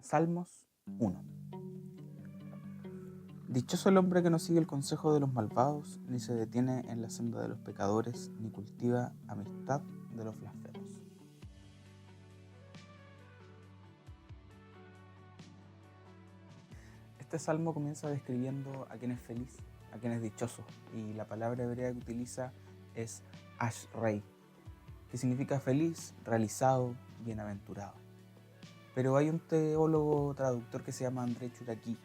Salmos 1. Dichoso el hombre que no sigue el consejo de los malvados, ni se detiene en la senda de los pecadores, ni cultiva amistad de los blasfemos. Este salmo comienza describiendo a quien es feliz, a quien es dichoso, y la palabra hebrea que utiliza es ashrei, que significa feliz, realizado, bienaventurado. Pero hay un teólogo traductor que se llama André Churaqui,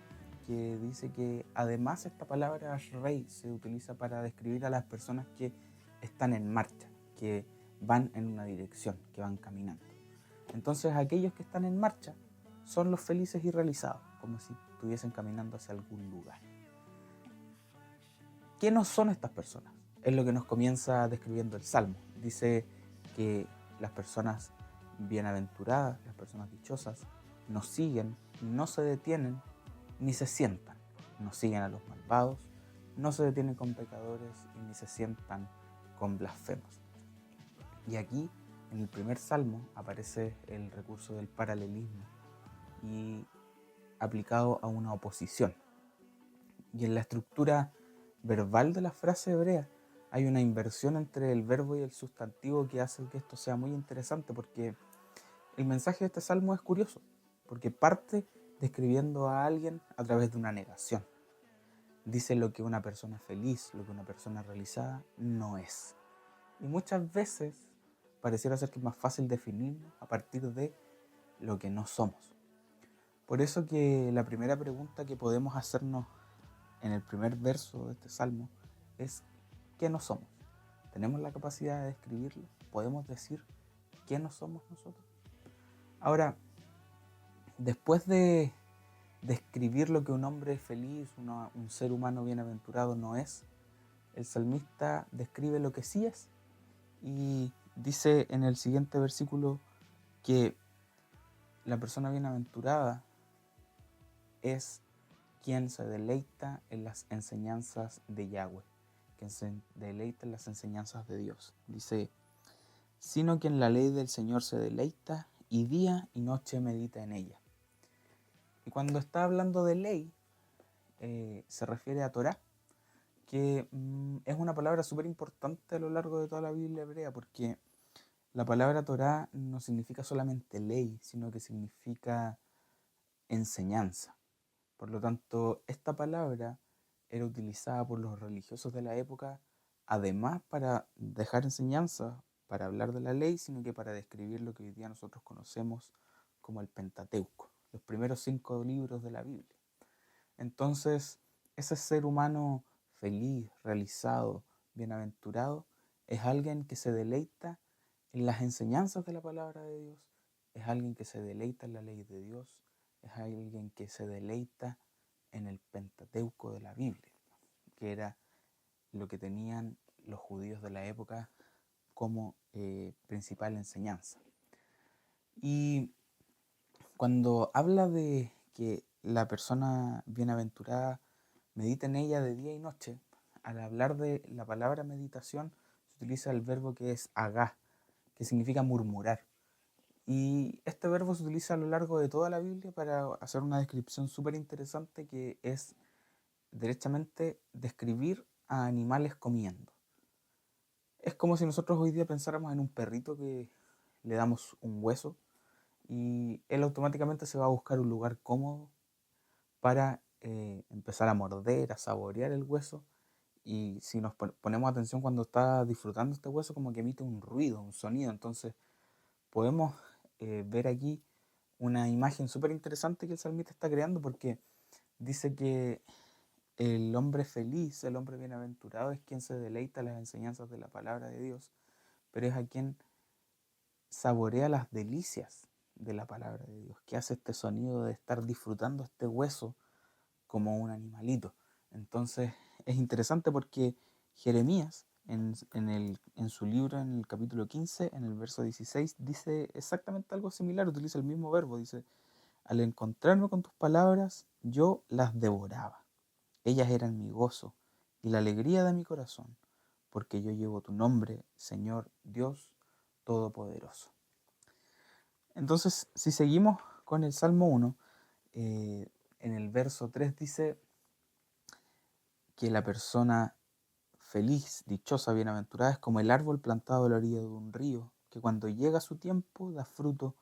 que dice que además esta palabra ashrei se utiliza para describir a las personas que están en marcha, que van en una dirección, que van caminando. Entonces aquellos que están en marcha son los felices y realizados, como si estuviesen caminando hacia algún lugar. ¿Qué no son estas personas? Es lo que nos comienza describiendo el Salmo. Dice que las personas bienaventuradas, las personas dichosas, no siguen, no se detienen, ni se sientan. No siguen a los malvados, no se detienen con pecadores y ni se sientan con blasfemos. Y aquí, en el primer salmo, aparece el recurso del paralelismo y aplicado a una oposición. Y en la estructura verbal de la frase hebrea hay una inversión entre el verbo y el sustantivo que hace que esto sea muy interesante, porque el mensaje de este salmo es curioso, porque parte describiendo a alguien a través de una negación. Dice lo que una persona feliz, lo que una persona realizada no es. Y muchas veces pareciera ser que es más fácil definirnos a partir de lo que no somos. Por eso que la primera pregunta que podemos hacernos en el primer verso de este salmo es ¿qué no somos? ¿Tenemos la capacidad de describirlo? ¿Podemos decir qué no somos nosotros? Ahora, después de describir lo que un hombre feliz, un ser humano bienaventurado no es, el salmista describe lo que sí es y dice en el siguiente versículo que la persona bienaventurada es quien se deleita en las enseñanzas de Yahweh, quien se deleita en las enseñanzas de Dios. Dice, sino quien la ley del Señor se deleita y día y noche medita en ella. Y cuando está hablando de ley, se refiere a Torá, que es una palabra súper importante a lo largo de toda la Biblia hebrea, porque la palabra Torá no significa solamente ley, sino que significa enseñanza. Por lo tanto, esta palabra era utilizada por los religiosos de la época, además para dejar enseñanza, para hablar de la ley, sino que para describir lo que hoy día nosotros conocemos como el Pentateuco, los primeros 5 libros de la Biblia. Entonces, ese ser humano feliz, realizado, bienaventurado, es alguien que se deleita en las enseñanzas de la palabra de Dios, es alguien que se deleita en la ley de Dios, es alguien que se deleita en el Pentateuco de la Biblia, que era lo que tenían los judíos de la época como principal enseñanza. Y cuando habla de que la persona bienaventurada medita en ella de día y noche, al hablar de la palabra meditación se utiliza el verbo que es agá, que significa murmurar. Y este verbo se utiliza a lo largo de toda la Biblia para hacer una descripción súper interesante que es derechamente describir a animales comiendo. Es como si nosotros hoy día pensáramos en un perrito que le damos un hueso y él automáticamente se va a buscar un lugar cómodo para empezar a morder, a saborear el hueso. Y si nos ponemos atención cuando está disfrutando este hueso, como que emite un ruido, un sonido. Entonces podemos ver aquí una imagen súper interesante que el salmista está creando, porque dice que el hombre feliz, el hombre bienaventurado es quien se deleita en las enseñanzas de la palabra de Dios, pero es a quien saborea las delicias de la palabra de Dios, que hace este sonido de estar disfrutando este hueso como un animalito. Entonces es interesante porque Jeremías en su libro, en el capítulo 15, en el verso 16, dice exactamente algo similar, utiliza el mismo verbo, dice, al encontrarme con tus palabras, yo las devoraba. Ellas eran mi gozo y la alegría de mi corazón, porque yo llevo tu nombre, Señor Dios Todopoderoso. Entonces, si seguimos con el Salmo 1, en el verso 3 dice que la persona feliz, dichosa, bienaventurada es como el árbol plantado a la orilla de un río, que cuando llega su tiempo da fruto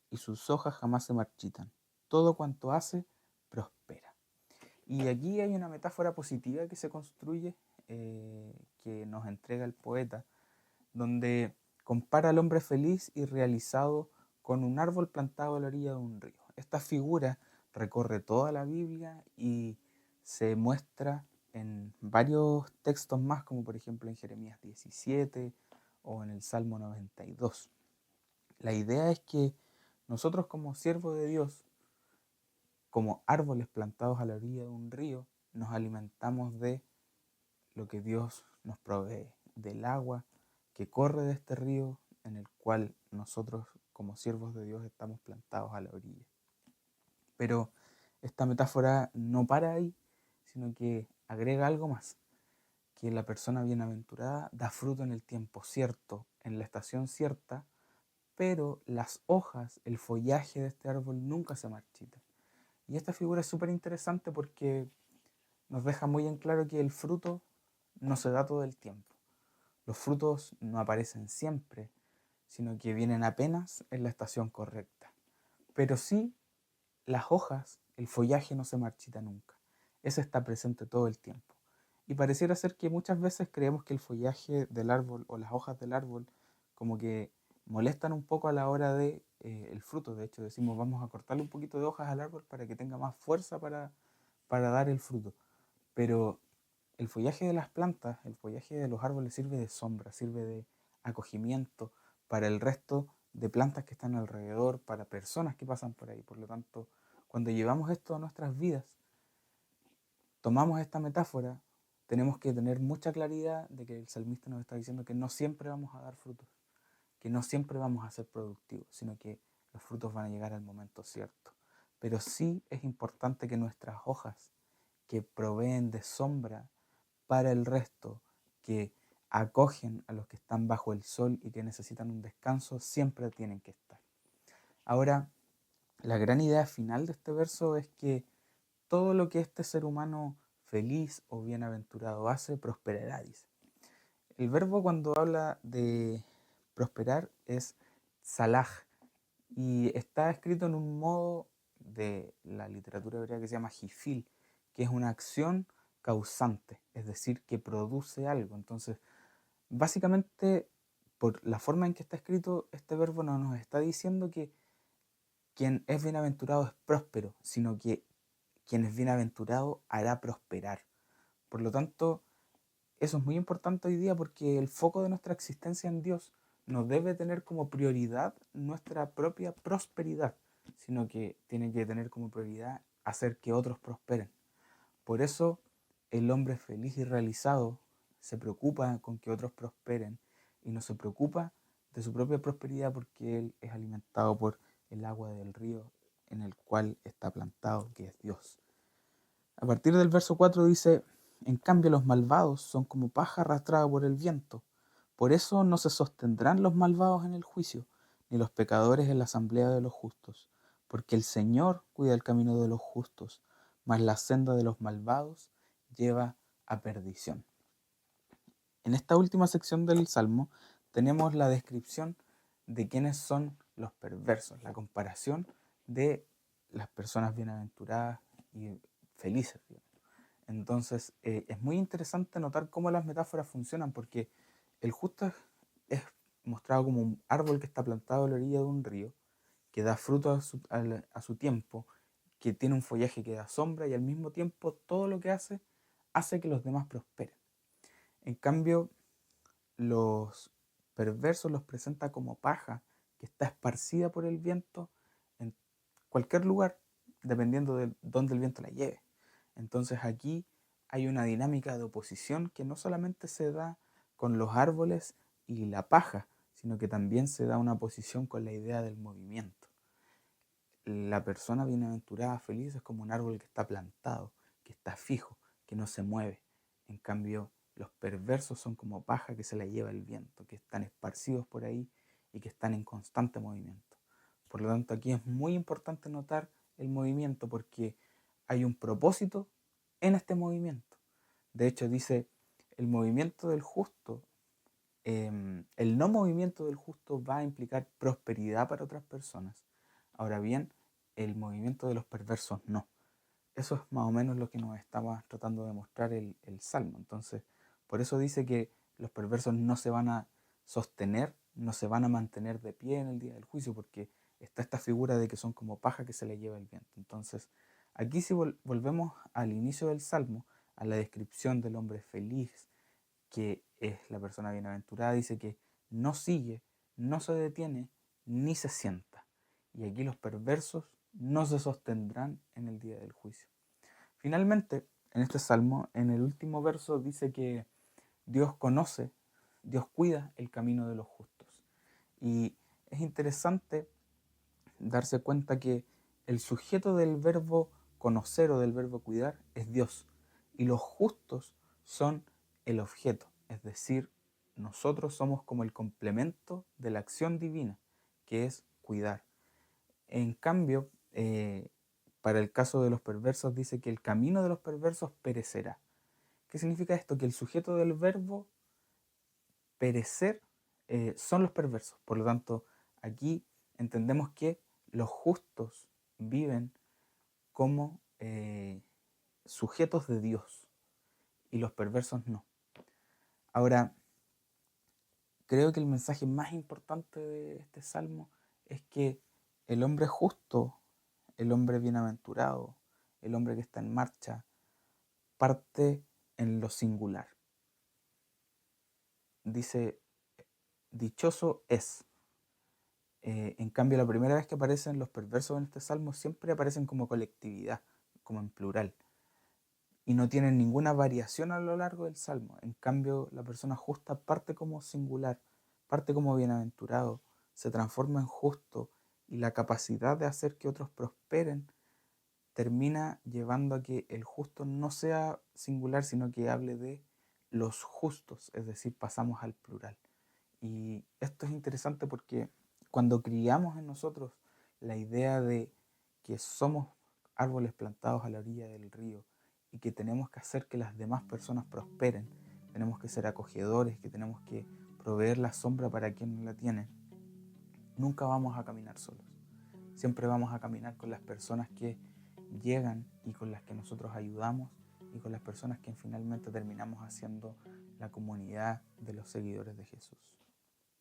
y sus hojas jamás se marchitan. Todo cuanto hace prospera. Y aquí hay una metáfora positiva que se construye, que nos entrega el poeta, donde compara al hombre feliz y realizado con un árbol plantado a la orilla de un río. Esta figura recorre toda la Biblia y se muestra en varios textos más, como por ejemplo en Jeremías 17 o en el Salmo 92. La idea es que nosotros como siervos de Dios, como árboles plantados a la orilla de un río, nos alimentamos de lo que Dios nos provee, del agua que corre de este río en el cual nosotros como siervos de Dios estamos plantados a la orilla. Pero esta metáfora no para ahí, sino que agrega algo más, que la persona bienaventurada da fruto en el tiempo cierto, en la estación cierta, pero las hojas, el follaje de este árbol nunca se marchita. Y esta figura es súper interesante porque nos deja muy en claro que el fruto no se da todo el tiempo. Los frutos no aparecen siempre, sino que vienen apenas en la estación correcta. Pero sí, las hojas, el follaje no se marchita nunca. Ese está presente todo el tiempo. Y pareciera ser que muchas veces creemos que el follaje del árbol o las hojas del árbol como que molestan un poco a la hora de el fruto. De hecho, decimos vamos a cortarle un poquito de hojas al árbol para que tenga más fuerza para dar el fruto. Pero el follaje de las plantas, el follaje de los árboles sirve de sombra, sirve de acogimiento para el resto de plantas que están alrededor, para personas que pasan por ahí. Por lo tanto, cuando llevamos esto a nuestras vidas, tomamos esta metáfora, tenemos que tener mucha claridad de que el salmista nos está diciendo que no siempre vamos a dar frutos, que no siempre vamos a ser productivos, sino que los frutos van a llegar al momento cierto. Pero sí es importante que nuestras hojas, que proveen de sombra para el resto, que acogen a los que están bajo el sol y que necesitan un descanso, siempre tienen que estar. Ahora, la gran idea final de este verso es que todo lo que este ser humano feliz o bienaventurado hace, prosperará, dice. El verbo cuando habla de prosperar es salaj y está escrito en un modo de la literatura hebrea que se llama jifil, que es una acción causante, es decir, que produce algo. Entonces, básicamente, por la forma en que está escrito, este verbo no nos está diciendo que quien es bienaventurado es próspero, sino que quien es bienaventurado hará prosperar. Por lo tanto, eso es muy importante hoy día porque el foco de nuestra existencia en Dios no debe tener como prioridad nuestra propia prosperidad, sino que tiene que tener como prioridad hacer que otros prosperen. Por eso el hombre feliz y realizado se preocupa con que otros prosperen y no se preocupa de su propia prosperidad porque él es alimentado por el agua del río en el cual está plantado, que es Dios. A partir del verso 4 dice, en cambio los malvados son como paja arrastrada por el viento. Por eso no se sostendrán los malvados en el juicio, ni los pecadores en la asamblea de los justos. Porque el Señor cuida el camino de los justos, mas la senda de los malvados lleva a perdición. En esta última sección del Salmo tenemos la descripción de quiénes son los perversos, la comparación de las personas bienaventuradas y felices. Entonces, es muy interesante notar cómo las metáforas funcionan, porque el justo es mostrado como un árbol que está plantado a la orilla de un río, que da fruto a su tiempo, que tiene un follaje que da sombra y al mismo tiempo todo lo que hace que los demás prosperen. En cambio, los perversos los presenta como paja que está esparcida por el viento en cualquier lugar, dependiendo de dónde el viento la lleve. Entonces aquí hay una dinámica de oposición que no solamente se da con los árboles y la paja, sino que también se da una oposición con la idea del movimiento. La persona bienaventurada, feliz, es como un árbol que está plantado, que está fijo, que no se mueve. En cambio, los perversos son como paja que se la lleva el viento, que están esparcidos por ahí y que están en constante movimiento. Por lo tanto, aquí es muy importante notar el movimiento porque hay un propósito en este movimiento. De hecho, dice, el movimiento del justo, el no movimiento del justo va a implicar prosperidad para otras personas. Ahora bien, el movimiento de los perversos no. Eso es más o menos lo que nos estaba tratando de mostrar el Salmo. Entonces, por eso dice que los perversos no se van a sostener, no se van a mantener de pie en el día del juicio, porque está esta figura de que son como paja que se le lleva el viento. Entonces, aquí si volvemos al inicio del Salmo, a la descripción del hombre feliz, que es la persona bienaventurada, dice que no sigue, no se detiene, ni se sienta. Y aquí los perversos no se sostendrán en el día del juicio. Finalmente, en este salmo, en el último verso dice que Dios conoce, Dios cuida el camino de los justos. Y es interesante darse cuenta que el sujeto del verbo conocer o del verbo cuidar es Dios. Y los justos son el objeto, es decir, nosotros somos como el complemento de la acción divina, que es cuidar. En cambio, para el caso de los perversos dice que el camino de los perversos perecerá. ¿Qué significa esto? Que el sujeto del verbo perecer son los perversos. Por lo tanto, aquí entendemos que los justos viven como sujetos de Dios y los perversos no. Ahora, creo que el mensaje más importante de este salmo es que el hombre justo, el hombre bienaventurado, el hombre que está en marcha, parte en lo singular. Dice, dichoso es. En cambio, la primera vez que aparecen los perversos en este salmo siempre aparecen como colectividad, como en plural. Y no tienen ninguna variación a lo largo del salmo. En cambio, la persona justa parte como singular, parte como bienaventurado, se transforma en justo y la capacidad de hacer que otros prosperen termina llevando a que el justo no sea singular, sino que hable de los justos, es decir, pasamos al plural. Y esto es interesante porque cuando criamos en nosotros la idea de que somos árboles plantados a la orilla del río y que tenemos que hacer que las demás personas prosperen, tenemos que ser acogedores, que tenemos que proveer la sombra para quien no la tiene, nunca vamos a caminar solos. Siempre vamos a caminar con las personas que llegan y con las que nosotros ayudamos y con las personas que finalmente terminamos haciendo la comunidad de los seguidores de Jesús.